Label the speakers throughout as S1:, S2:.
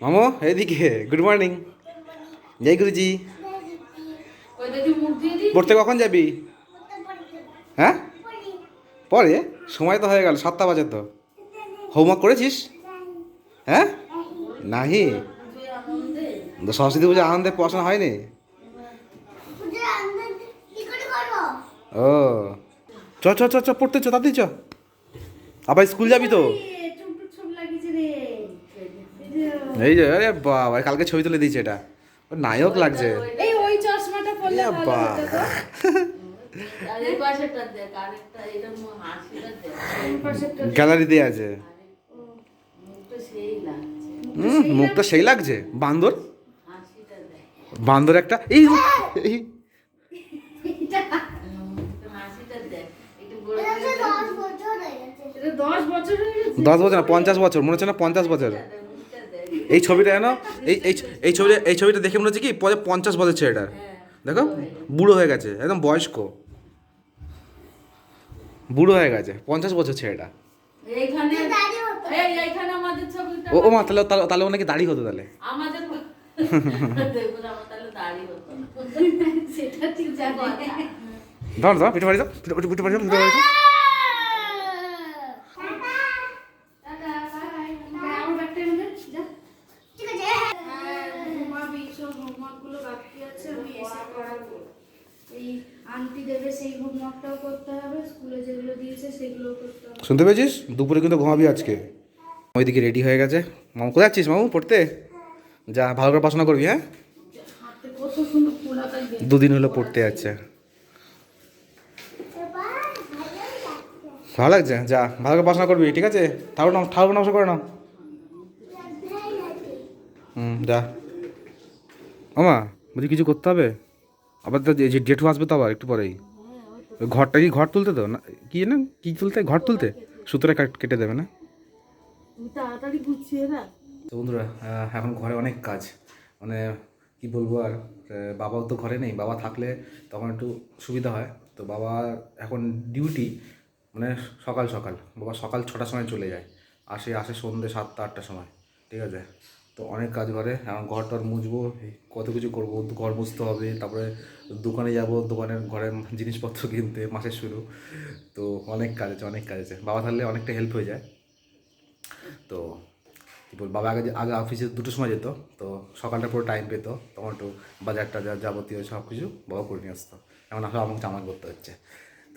S1: মামো এইদিকে good morning. জয় গুরুজি। পড়তে কখন যাবি? হ্যাঁ, পরে সময় তো হয়ে গেল, 7টা বাজে তো। হোমওয়ার্ক করেছিস? হ্যাঁ, নাহি। তো সরস্বতী পুজো আনন্দে পড়াশোনা হয়নি? ও, চ চ চ চ পড়তে চ, তাড়াতাড়ি চ, আবার স্কুল যাবি তো। এই যে, আরে বাবা, কালকে ছবি তুলে দিয়েছে, এটা ওর নায়ক লাগছে। এ বাবা, গ্যালারিতে আছে। মুখটা সেই লাগছে। বান্দর, বান্দর একটা। এই এই 10 বছর না, 50 বছর মনে হচ্ছে না, 50 বছর। এই ছবিটা জানো, এই এই এই ছবিটা দেখে মনে হচ্ছে কি 50 বছর ছেলেটার। দেখো, বুড়ো হয়ে গেছে, একদম বয়স্ক, বুড়ো হয়ে গেছে, 50 বছর ছেলেটা। ও ও মা, তাহলে তাহলে তাহলে ওনাকে দাড়ি হতো তাহলে। ধর ধর, পিঠে বাড়ি দাও, পিঠে বাড়ি দাও, পিঠে বাড়ি দাও। শুনতে পেয়েছিস? দুপুরে কিন্তু ঘুমাবি আজকে। ওইদিকে রেডি হয়ে গেছে। মামু কোথায় যাচ্ছিস? মামু পড়তে যা, ভালো করে পড়াশোনা করবি। হ্যাঁ, 2 দিন হলো পড়তে যাচ্ছে। ভালো লাগছে, যা ভালো করে পড়াশোনা করবি, ঠিক আছে? ঠাকুর নাম, ঠাকুর নমস্কার করে নাও। যা। আমা, বলছি কিছু করতে হবে? আবার তো যে জেঠু আসবে তো আবার একটু পরেই। ওই ঘরটা কি, ঘর তুলতে তো না, কি না, কি তুলতে, ঘর তুলতে সুতোটা কেটে দেবে না? তো বন্ধুরা, এখন ঘরে অনেক কাজ, মানে কি বলবো আর। বাবাও তো ঘরে নেই, বাবা থাকলে তখন একটু সুবিধা হয়। তো বাবা এখন ডিউটি, মানে সকাল সকাল, বাবা সকাল 6টার সময় চলে যায়, আসে আসে সন্ধ্যে 7টা 8টার সময়, ঠিক আছে? তো অনেক কাজ ঘরে, এখন ঘর টর মুছবো, কত কিছু করবো, ঘর মুছতে হবে, তারপরে দোকানে যাব, দোকানের ঘরের জিনিসপত্র কিনতে, মাসের শুরু। তো অনেক কাজ আছে, অনেক কাজ আছে, বাবা থাকলে অনেকটা হেল্প হয়ে যায়। তো কী বল, বাবা আগে আগে অফিসে 2টোর সময় যেত, তো সকালটা পুরো টাইম পেতো, তখন একটু বাজারটা যা যাবতীয় সব কিছু বাবা করে নিয়ে আসতো। এখন আসলে আমাকে আমাকে করতে হচ্ছে।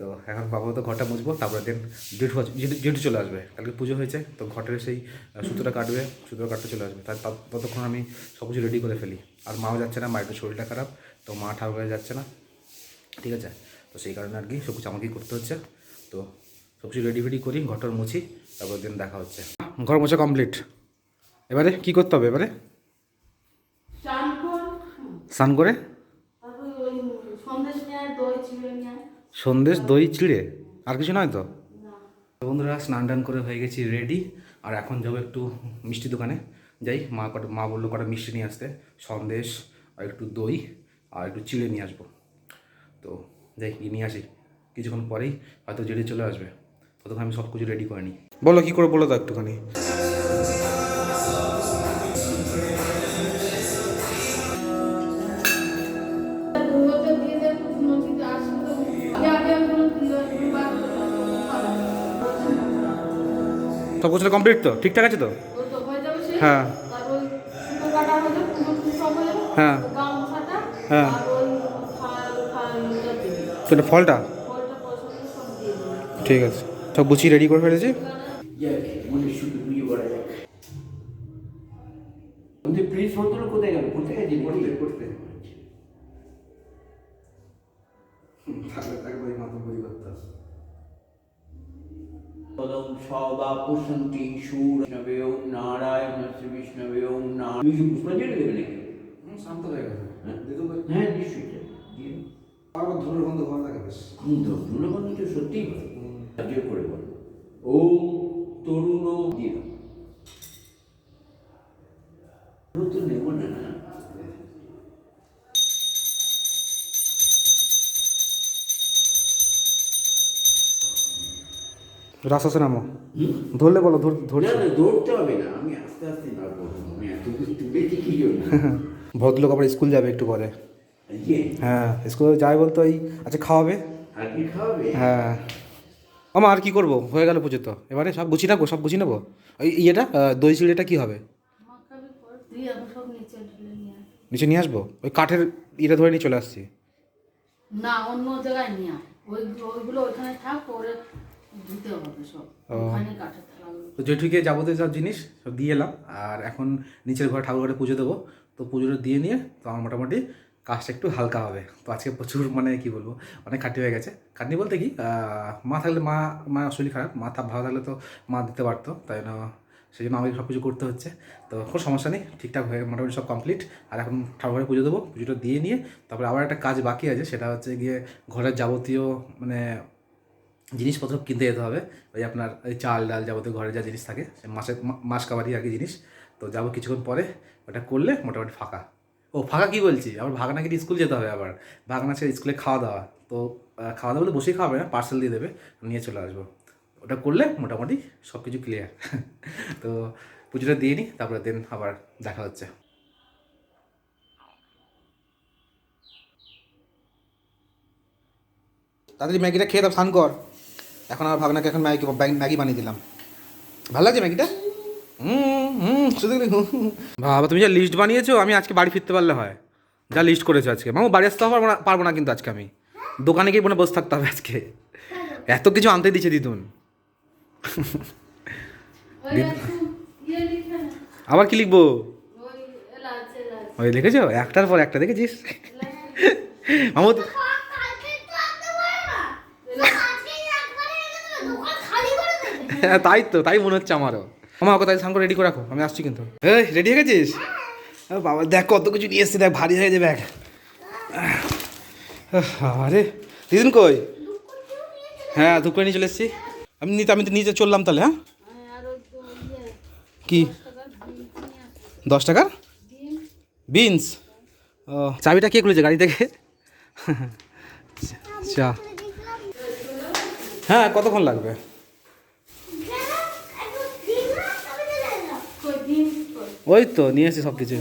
S1: তো এখন বাবা তো ঘরটা মুছবো, তারপরে দেন জেঠু জেঠু চলে আসবে, কালকে পুজো হয়েছে তো ঘটের সেই সুতোটা কাটবে, সুতোটা কাটতে চলে আসবে। তার ততক্ষণ আমি সব কিছু রেডি করে ফেলি। আর মাও যাচ্ছে না, মায়ের একটু শরীরটা খারাপ, তো মা ঠাকুরে যাচ্ছে না, ঠিক আছে? তো সেই কারণে আর কি সব কিছু আমাকেই করতে হচ্ছে। তো সব কিছু রেডি ফেডি করি, ঘরটার মুছি, তারপর দিন দেখা হচ্ছে। ঘর মোছা কমপ্লিট। এবারে কি করতে হবে? এবারে স্নান করে সন্দেশ দই চিড়ে, আর কিছু নয় তো? বন্ধুরা, স্নান টান করে হয়ে গেছি রেডি। আর এখন যাবো একটু মিষ্টি দোকানে যাই, মা বললো কটা মিষ্টি নিয়ে আসতে, সন্দেশ আর একটু দই আর একটু চিড়ে নিয়ে আসবো। তো যাই, গিয়ে নিয়ে আসি, কিছুক্ষণ পরেই হয়তো জেডি চলে আসবে, ততক্ষণ আমি সব কিছু রেডি করে নিই। বলো কী করে, বলো তো একটুখানি। সব কিছু কমপ্লিট তো, ঠিকঠাক আছে তো? হ্যাঁ হ্যাঁ হ্যাঁ, সেটা ফলটা ঠিক আছে, সব গুছিয়ে রেডি করে ফেলেছি। প্লিজ ফোন কোথায় গেল, কোথায় গেছি পড়তে পড়তে, তাহলে তাকে বই মাথা বই করতে হবে। পদম সবা পুষ্পন্তি সুর নবে ওম নারায়ণ শ্রী বিষ্ণবে ওম নারায়ণ। তুমি পুষ্পাঞ্জলি দেবে নাকি? শান্ত হয়ে গেছে। হ্যাঁ নিশ্চয়ই দিয়ে আবার ধুলোর গন্ধ ভালো লাগে বেশ। ধুলোর গন্ধ তো সত্যিই ভালো, সাহায্য করে বলো ওম তরুণ দিয়ে দাও। তো নেব না। রাস্তা নামো, ধরলে বলো, ধরছি।
S2: দৌড়তে হবে না, আমি আস্তে আস্তে নামবো। আমি এত দূর তুলেছি কি জন্য?
S1: ভদ্রলোক আবার স্কুল যাবে একটু পরে। হ্যাঁ, স্কুলে যাই বলতো এই আচ্ছা খাওয়াবে।
S2: আর কি খাওয়াবে?
S1: হ্যাঁ আমা, আর কি করবো, হয়ে গেল পুজো তো, এবারে সব গুছিয়ে রাখবো, সব গুছিয়ে নেবো। ওই ইয়েটা দই চিড়েটা কী হবে? নিচে নিয়ে আসবো, ওই কাঠের ইটা ধরে নিয়ে চলে আসছি।
S3: না, অন্য জায়গায় নিয়ে আয়। ওইগুলো ওইখানে থাক, পরে ধুতে হবে সব। ওখানে কাঠের থালাগুলো।
S1: তো জেঠুকে যাবতীয় সব জিনিস সব দিয়ে এলাম, আর এখন নিচের ঘরে ঠাকুর ঘরে পুজো দেবো। তো পুজোটা দিয়ে নিয়ে তো আমার মোটামুটি কাজটা একটু হালকা হবে। তো আজকে প্রচুর মানে কী বলবো, অনেক খাটনি হয়ে গেছে। খাটনি বলতে কি, মা থাকলে মা শরীর খারাপ, মা ভালো থাকলে তো মা দিতে পারতো, তাই না সেই জন্য আমাকে সব কিছু করতে হচ্ছে। তো কোনো সমস্যা নেই, ঠিকঠাক হয়ে মোটামুটি সব কমপ্লিট। আর এখন ঠাকুর ঘরে পুজো দেবো, পুজোটা দিয়ে নিয়ে তারপরে আবার একটা কাজ বাকি আছে, সেটা হচ্ছে গিয়ে ঘরের যাবতীয় মানে জিনিসপত্র কিনতে যেতে হবে। ওই আপনার ওই চাল ডাল যাবতীয় ঘরে যা জিনিস থাকে, সে মাস কাবারই আর কি জিনিস। তো যাবো কিছুক্ষণ পরে, ওটা করলে মোটামুটি ফাঁকা। ও ফাঁকা কি বলছি, আমার ভাগনাকে স্কুল যেতে হবে আবার। ভাগনা সে স্কুলে খাওয়া দাওয়া, তো খাওয়া দাওয়া বলে বসেই খাওয়াবে না, পার্সেল দিয়ে দেবে, নিয়ে চলে আসবো। ওটা করলে মোটামুটি সব কিছু ক্লিয়ার। তো পুজোটা দিয়ে নিই, তারপরে দিন আবার দেখা হচ্ছে। তাড়াতাড়ি ম্যাগিটা খেয়ে দাও, স্নান কর। এখন আমার ভাগনাকে এখন ম্যাগি বানিয়ে দিলাম। ভালো লাগছে ম্যাগিটা? শুধু বাবা, তুমি যা লিস্ট বানিয়েছো, আমি আজকে বাড়ি ফিরতে পারলে হয়। যা লিস্ট করেছো আজকে, মামু বাড়ি আসতে পারবো না কিন্তু আজকে আমি দোকানে গিয়ে বসে থাকতে হবে আজকে। এত কিছু আনতে দিচ্ছে দিদুন। আবার কি লিখবো? ওই লিখেছো একটার পর একটা, দেখেছিস মামু? তাই মনে হচ্ছে আমারও। আমার ওকে তাই সামনে রেডি করে রাখো, আমি আসছি কিন্তু। এই রেডি হয়ে গেছিস? বাবা দেখ কত কিছু নিয়ে এসছি, দেখ ভারী হয়ে যাবে ব্যাগ। আরে দিদিন কই? হ্যাঁ ধূপ করে নিয়ে চলে এসছি। আমি তো নিচে চললাম তাহলে। হ্যাঁ কি 10 টাকার বিনস? ও চাবিটা কে খুলেছে গাড়ি থেকে? আচ্ছা হ্যাঁ, কতক্ষণ লাগবে? ওই তো নিয়ে এসেছি সব কিছু।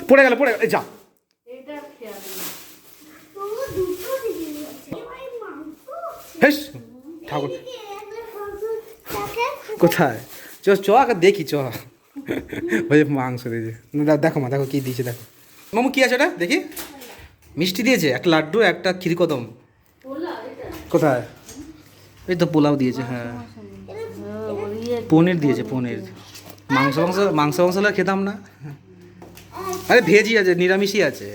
S1: পড়ে গেল যা। হেস ঠাকুর কোথায়? চ আগে দেখি, চ। ওই মাংস দিয়েছে, দেখো মা, দেখো কি দিয়েছে, দেখো মামু কি আছে ওটা দেখি। মিষ্টি দিয়েছে, একটা লাড্ডু, একটা ক্ষীরকদম। কোথায়? এই তো পোলাও দিয়েছে। হ্যাঁ পনির দিয়েছে, পনির। মাংস হলে খেতাম না। আরে ভেজই আছে, নিরামিষই আছে।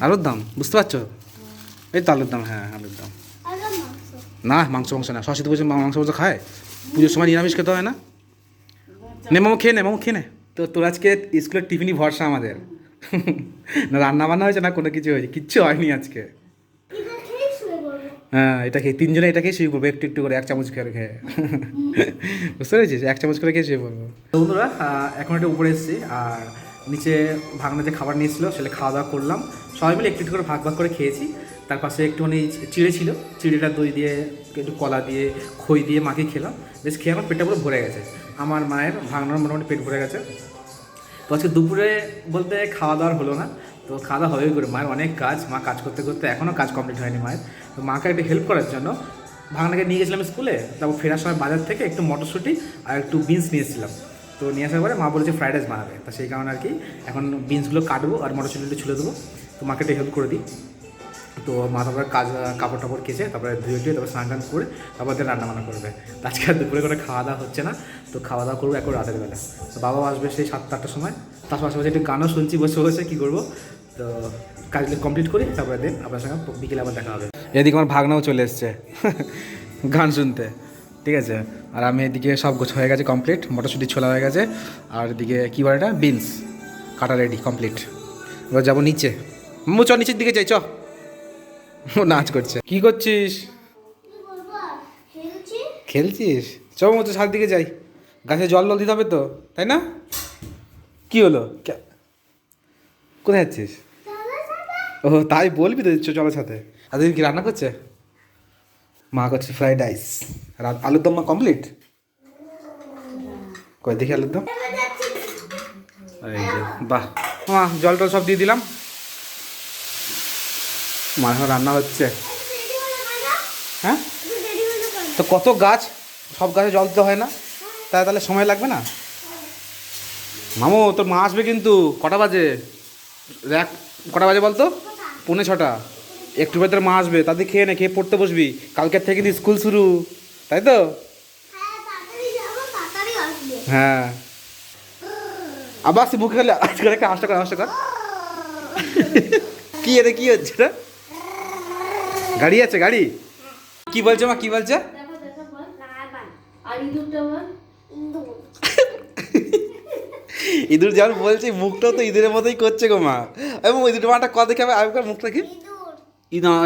S1: আলুর দাম বুঝতে পারছো? এই তো আলুর দাম, হ্যাঁ আলুর দাম। না মাংস না, সরস্বতী পুজো মাংস খায়, পুজোর সময় নিরামিষ খেতে হয় না। নে মামু খেয়ে নে। তো তোর আজকে স্কুলের টিফিনই ভরসা আমাদের। না রান্না বান্না হয়েছে না কোনো কিছু হয়েছে, কিচ্ছু হয়নি আজকে। হ্যাঁ এটা খেয়ে তিনজনে এটা খেয়ে শুয়ে পড়বো, একটু করে 1 চামচ খেয়ে। বুঝতে পেরেছিস? 1 চামচ করে খেয়ে শুয়ে পড়বো। তো বন্ধুরা এখন একটু উপরে এসেছি, আর নিচে ভাগনা যে খাবার নিয়েছিল সেটা খাওয়া দাওয়া করলাম। সবাই মিলে একটু করে ভাগ করে খেয়েছি। তার পাশে একটুখানি চিড়ে ছিল, চিড়েটা দই দিয়ে একটু কলা দিয়ে খই দিয়ে মাখিয়ে খেলাম। বেশ খেয়ে আমার পেটটা পুরো ভরে গেছে। আমার মায়ের ভাগনার মোটামুটি পেট ভরে গেছে। তো আজকে দুপুরে বলতে খাওয়া দাওয়ার হলো না, তো খাওয়া দাওয়া হবেই করে। মায়ের অনেক কাজ, মা কাজ করতে করতে এখনও কাজ কমপ্লিট হয়নি মায়ের। তো মাকে একটু হেল্প করার জন্য ভাগনাকে নিয়ে গেছিলাম স্কুলে। তারপর ফেরার সময় বাজার থেকে একটু মটরশুঁটি আর একটু বিনস নিয়ে এসেছিলাম। তো নিয়ে আসার পরে মা বলেছে ফ্রাইড রাইস বানাবে, তো সেই কারণে আর কি এখন বিনসগুলো কাটবো আর মটরশুঁটিটা ছুলে দেবো। তো মাকে একটু হেল্প করে দিই। তো মা তারপরে কাপড় টাপড় কেচে তারপরে ধুয়ে তারপরে স্নান টান করে তারপর রান্নাবান্না করবে। আজকে আর দুপুরে করে খাওয়া দাওয়া হচ্ছে না, তো খাওয়া দাওয়া করবো এখন রাতের বেলা। তো বাবাও আসবে সেই 7-8টার সময়। তার পাশাপাশি একটু গানও শুনছি বসে কী করবো। তো কাজগুলো কমপ্লিট করি, তারপরে আপনার সঙ্গে বিকেলে আবার দেখা হবে। এদিকে আমার ভাগনাও চলে এসছে গান শুনতে, ঠিক আছে। আর আমি এদিকে সব গোছ হয়ে গেছে কমপ্লিট, মটরশুঁটি ছোলা হয়ে গেছে। আর এদিকে কী বলে এটা, বিনস কাটা রেডি কমপ্লিট। এবার যাবো নিচে। নিচের দিকে যাই, ও নাচ করছে। কি করছিস? খেলছিস? চল মতো ছাদ দিকে যাই, গাছে জল দিতে হবে তো, তাই না? কি হলো, কোথায় যাচ্ছিস? ও তাই বলবি তো, চলো সাথে। আজকে কি রান্না করছে? মা করছে ফ্রাইড রাইস। আর আলুর দম মা কমপ্লিট? কয় দেখি আলুর দম। এই যে বাহ, মা জল টল সব দিয়ে দিলাম। মা এখন রান্না হচ্ছে। হ্যাঁ, তো কত গাছ, সব গাছে জল দিতে হয় না? তাহলে সময় লাগবে না? মামু তোর মা আসবে কিন্তু। কটা বাজে দেখ, কটা বাজে বলতো? 5:45। একটু ভেতরে মা আসবে, তাদের খেয়ে নে, খেয়ে পড়তে বসবি। কালকের থেকে কিন্তু স্কুল শুরু, তাই তো? হ্যাঁ, আবার সে মুখে গেলে আজকে একটা আশা কর, আশা কর। কি এটা কি হচ্ছে রে? গাড়ি আছে, গাড়ি? কি বলছে মা, কি বলছে?
S3: দেখো দেখো বল। আর ইঁদুরটা বল।
S1: ইঁদুর যেমন বলছি, মুখটাও তো ইঁদুরের মতোই করছে গো মা। এবং ইঁদুর মাটা কত দেখে আমি মুখটা কি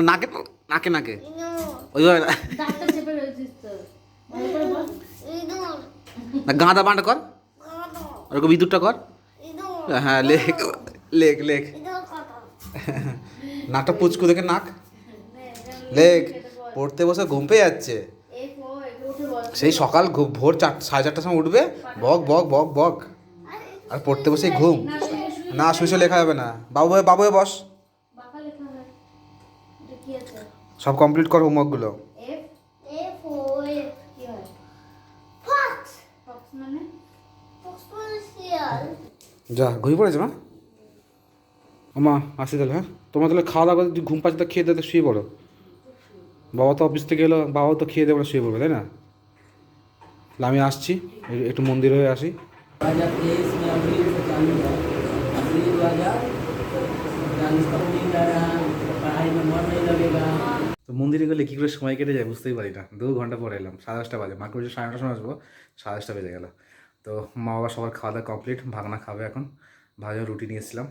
S1: নাকে নাকে নাকে ওইভাবে
S3: দাঁতটা চেপে রয়েছিস তো। ভালো করে বল।
S1: না, গাঁদা বাঁটা কর, ওরকম ইঁদুরটা কর। হ্যাঁ, লেখ লেখ লেখ। নাকটা পুচকু দেখে নাক লেখ। পড়তে বসে ঘুম পেয়ে যাচ্ছে। সেই সকাল ভোর 4:30টার সময় উঠবে, বক বক বক বক, আর পড়তে বসে ঘুম। না, শুয়ে লেখা যাবে না। বাবু হয়ে বাবু হয়ে বস।
S3: বাঁকা লেখা হয়। এটা কি আছে?
S1: সব কমপ্লিট কর হোমওয়ার্কগুলো।
S3: এফ এফ ও এফ কি হয়? ফক্স। ফক্স মানে? ফক্স মানে শিয়াল।
S1: যা ঘুমিয়ে পড়েছে মা। মা আসি তাহলে। হ্যাঁ, তোমার তাহলে খাওয়া দাওয়া করে যদি ঘুম পাচ্ছে তো খেয়ে দিয়ে শুয়ে পড়ো। বাবা তো অফিস থেকে এলো, বাবাও তো খেয়ে দেবো, শুয়ে পড়বে, তাই না? তাহলে আমি আসছি, একটু মন্দির হয়ে আসি।
S4: 2023 में अप्रैल से चालू है। अप्रैल 2040 का दिन रहा, पढ़ाई में मन नहीं लगेगा।
S1: তো মন্দিরে গেলে কী করে সময় কেটে যায় বুঝতেই পারি না। 2 ঘন্টা পরে এলাম, 10:30 বাজে। মাকে বলছে 9:30টার সময় আসবো, 10:30 বেজে গেল। তো মা বাবা সবার খাওয়া দাওয়া কমপ্লিট, ভাগনা খাবে এখন। ভাজা রুটি নিয়ে এসেছিলাম,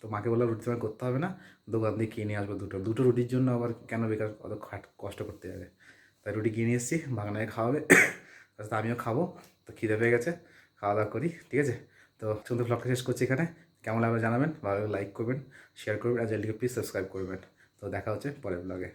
S1: তো মাকে বললাম রুটি তোমায় করতে হবে না, দোকান দিয়ে কিনে নিয়ে আসবো দুটো রুটির জন্য আবার কেন বেকার অত কষ্ট করতে যাবে। তাই রুটি কিনে নিয়ে এসেছি, ভাগনায় খাওয়াবে, তাছাড়া আমিও খাবো। তো খিদে পেয়ে গেছে, খাওয়া দাওয়া করি, ঠিক আছে? তো সুন্দর ব্লগটা শেষ করছি এখানে। কেমন লাগবে জানাবেন, ভালো লাইক করবেন, শেয়ার করবেন, আর চ্যানেলটিকে প্লিজ সাবস্ক্রাইব করবেন। তো দেখা হচ্ছে পরের ব্লগে।